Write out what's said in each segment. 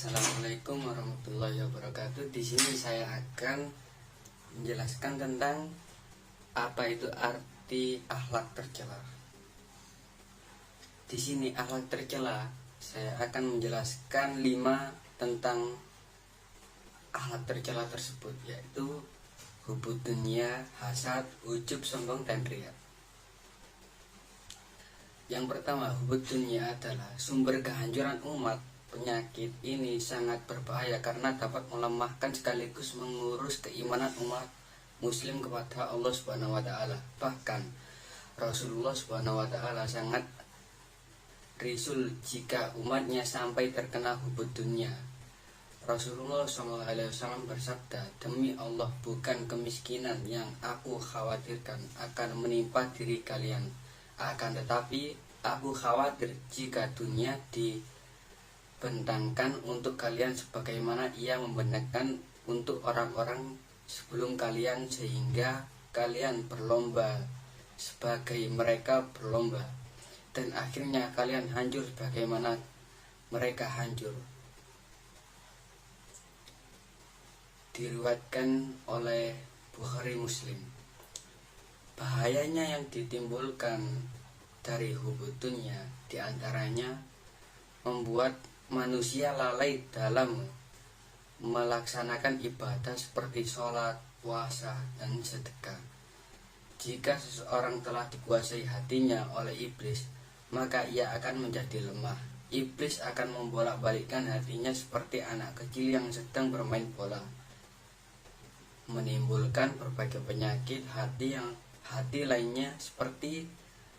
Assalamualaikum warahmatullahi wabarakatuh. Di sini saya akan menjelaskan tentang apa itu arti akhlak tercela. Di sini akhlak tercela, saya akan menjelaskan 5 tentang akhlak tercela tersebut, yaitu hubud dunia, hasad, ujub, sombong, dan riya. Yang pertama, hubud dunia adalah sumber kehancuran umat. Penyakit ini sangat berbahaya karena dapat melemahkan sekaligus mengurus keimanan umat muslim kepada Allah Subhanahu wa taala. Bahkan Rasulullah Subhanahu wa taala sangat risau jika umatnya sampai terkena hubud dunia. Rasulullah SAW bersabda, "Demi Allah, bukan kemiskinan yang aku khawatirkan akan menimpa diri kalian, akan tetapi aku khawatir jika dunia dibentangkan untuk kalian sebagaimana ia membentangkan untuk orang-orang sebelum kalian, sehingga kalian berlomba sebagai mereka berlomba, dan akhirnya kalian hancur sebagaimana mereka hancur." Diriwayatkan oleh Bukhari Muslim. Bahayanya yang ditimbulkan dari hubud dunia diantaranya membuat manusia lalai dalam melaksanakan ibadah seperti sholat, puasa, dan sedekah. Jika seseorang telah dikuasai hatinya oleh iblis, maka ia akan menjadi lemah. Iblis akan membolak-balikkan hatinya seperti anak kecil yang sedang bermain bola, menimbulkan berbagai penyakit hati lainnya seperti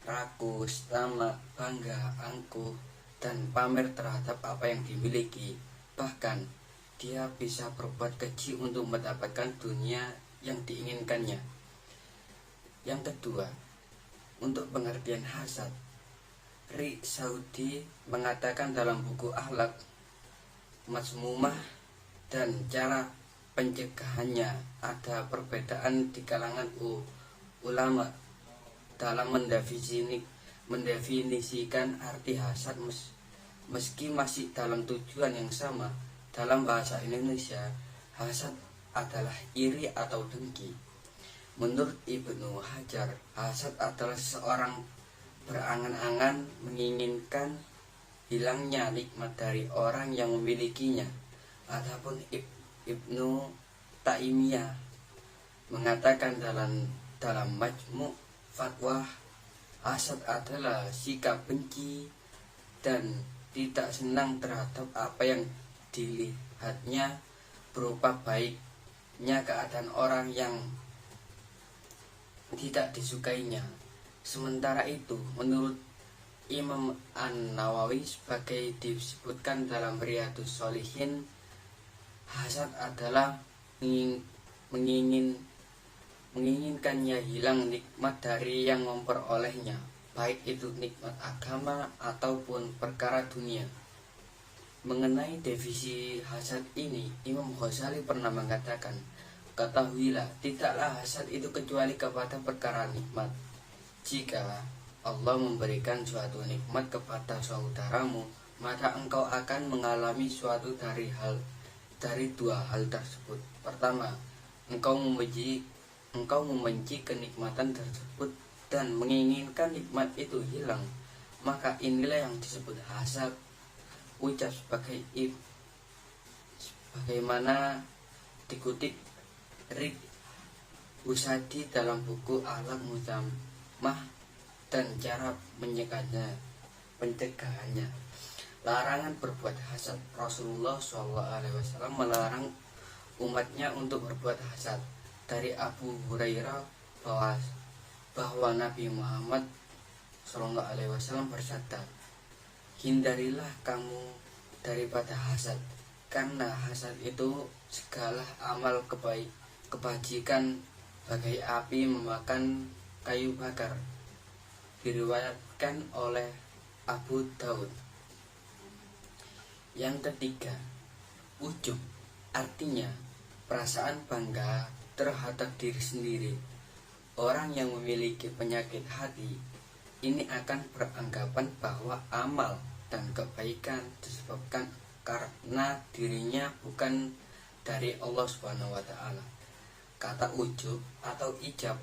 rakus, tamak, bangga, angkuh, dan pamer terhadap apa yang dimiliki. Bahkan dia bisa berbuat keji untuk mendapatkan dunia yang diinginkannya. Yang kedua, untuk pengertian hasad, Ri Saudi mengatakan dalam buku Akhlak Mazmumah dan cara pencegahannya, ada perbedaan di kalangan ulama dalam mendefinisikan arti hasad, meski masih dalam tujuan yang sama. Dalam bahasa Indonesia, hasad adalah iri atau dengki. Menurut Ibnu Hajar, hasad adalah seorang berangan-angan menginginkan hilangnya nikmat dari orang yang memilikinya. Adapun Ibnu Taimiyah mengatakan dalam Majmu' Fatwa, hasad adalah sikap benci dan tidak senang terhadap apa yang dilihatnya berupa baiknya keadaan orang yang tidak disukainya. Sementara itu, menurut Imam An-Nawawi, sebagai disebutkan dalam Riyadhus Shalihin, hasad adalah menginginkannya hilang nikmat dari yang memperolehnya, baik itu nikmat agama ataupun perkara dunia. Mengenai definisi hasad ini, Imam Ghazali pernah mengatakan, "Ketahuilah, tidaklah hasad itu kecuali kepada perkara nikmat. Jika Allah memberikan suatu nikmat kepada saudaramu, maka engkau akan mengalami suatu dari 2 hal tersebut. Pertama, engkau membenci kenikmatan tersebut dan menginginkan nikmat itu hilang, maka inilah yang disebut hasad." Ucap sebagaimana dikutip Rik Usadi dalam buku Akhlak Mazmumah dan cara pencegahannya. Larangan berbuat hasad. Rasulullah SAW melarang umatnya untuk berbuat hasad. Dari Abu Hurairah bahwa Nabi Muhammad SAW bersabda, "Hindarilah kamu daripada hasad, karena hasad itu segala amal kebajikan bagai api memakan kayu bakar." Diriwayatkan oleh Abu Daud. Yang ketiga, ujub, artinya perasaan bangga terhadap diri sendiri. Orang yang memiliki penyakit hati ini akan beranggapan bahwa amal dan kebaikan disebabkan karena dirinya bukan dari Allah Subhanahu wa taala. Kata ujub atau ijab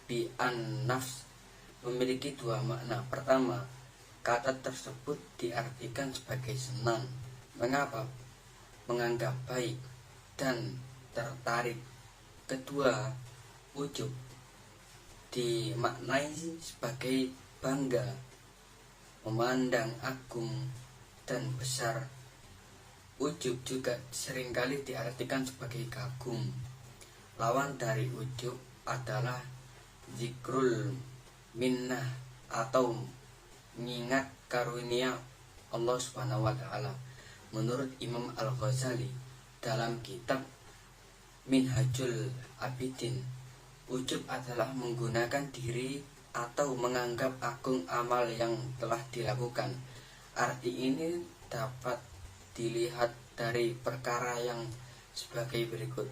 bi an-nafs memiliki dua makna. Pertama, kata tersebut diartikan sebagai senang. Mengapa? Menganggap baik dan tertarik. Kedua, ujub dimaknai sebagai bangga, memandang agung dan besar. Ujub juga seringkali diartikan sebagai kagum. Lawan dari ujub adalah zikrul minnah atau mengingat karunia Allah Subhanahu wa taala. Menurut Imam Al-Ghazali dalam kitab Minhajul Abidin, ujub adalah menggunakan diri atau menganggap agung amal yang telah dilakukan. Arti ini dapat dilihat dari perkara yang sebagai berikut.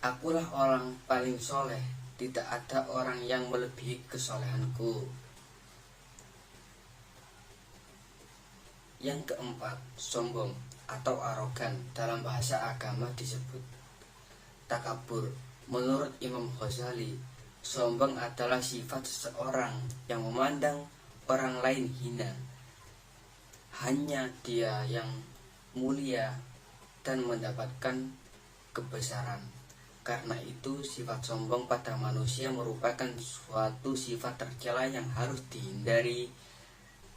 Akulah orang paling soleh, tidak ada orang yang melebihi kesolehanku. Yang keempat, sombong atau arogan dalam bahasa agama disebut takabur. Menurut Imam Ghazali, sombong adalah sifat seseorang yang memandang orang lain hina. Hanya dia yang mulia dan mendapatkan kebesaran. Karena itu, sifat sombong pada manusia merupakan suatu sifat tercela yang harus dihindari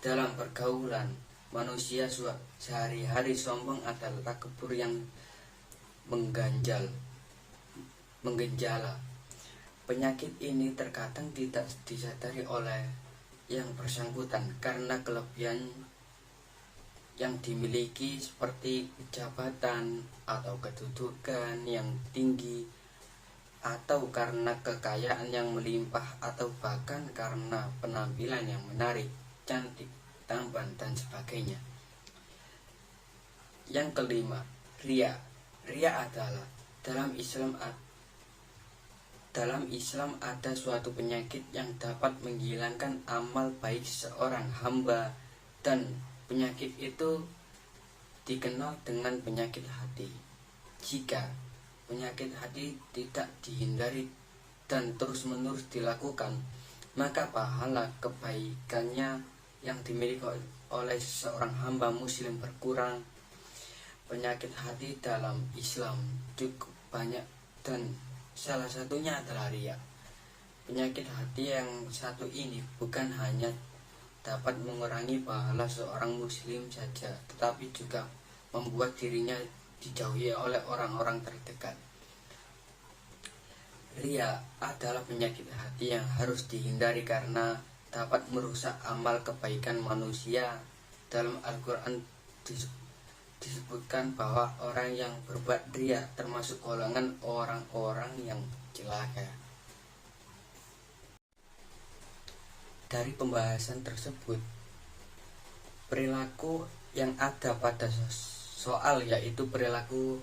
dalam pergaulan manusia sehari-hari. Sombong adalah takabur yang menggenjala. Penyakit ini terkadang tidak disadari oleh yang bersangkutan karena kelebihan yang dimiliki seperti jabatan atau kedudukan yang tinggi, atau karena kekayaan yang melimpah, atau bahkan karena penampilan yang menarik, cantik, tampan, dan sebagainya. Yang kelima, riya. Riya adalah dalam Islam ada suatu penyakit yang dapat menghilangkan amal baik seorang hamba, dan penyakit itu dikenal dengan penyakit hati. Jika penyakit hati tidak dihindari dan terus-menerus dilakukan, maka pahala kebaikannya yang dimiliki oleh seorang hamba muslim berkurang. Penyakit hati dalam Islam cukup banyak dan salah satunya adalah riya. Penyakit hati yang satu ini bukan hanya dapat mengurangi pahala seorang muslim saja, tetapi juga membuat dirinya dijauhi oleh orang-orang terdekat. Riya adalah penyakit hati yang harus dihindari karena dapat merusak amal kebaikan manusia. Dalam Al-Quran disebutkan bahwa orang yang berbuat riya termasuk golongan orang-orang yang celaka. Dari pembahasan tersebut, perilaku yang ada pada soal yaitu perilaku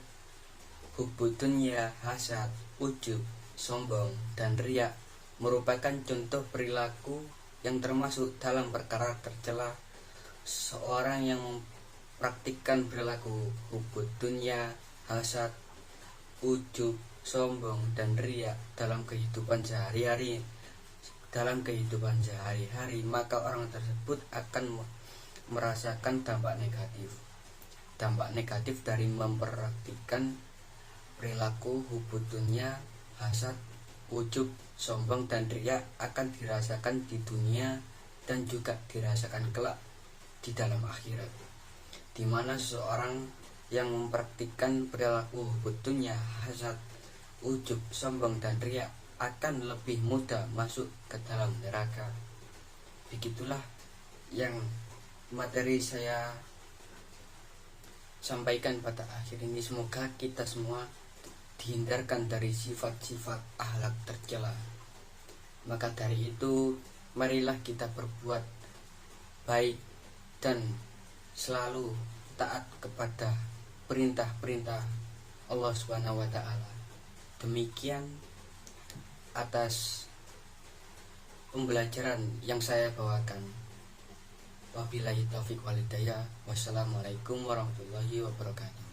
hubbud dunya, hasad, ujub, sombong, dan riya merupakan contoh perilaku yang termasuk dalam perkara tercela. Seorang yang mempraktikkan perilaku hubbud dunya, hasad, ujub, sombong, dan riya dalam kehidupan sehari-hari, maka orang tersebut akan merasakan dampak negatif dari mempraktikkan perilaku hubbud dunya, hasad, ujub, sombong, dan riya akan dirasakan di dunia dan juga dirasakan kelak di dalam akhirat, di mana seseorang yang mempraktikkan perilaku hubbud dunya, hasad, ujub, sombong, dan riya akan lebih mudah masuk ke dalam neraka. Begitulah yang materi saya sampaikan pada akhir ini. Semoga kita semua dihindarkan dari sifat-sifat akhlak tercela. Maka dari itu, marilah kita berbuat baik dan selalu taat kepada perintah-perintah Allah Subhanahu wa taala. Demikian atas pembelajaran yang saya bawakan. Wabillahi taufiq walhidayah. Wassalamualaikum warahmatullahi wabarakatuh.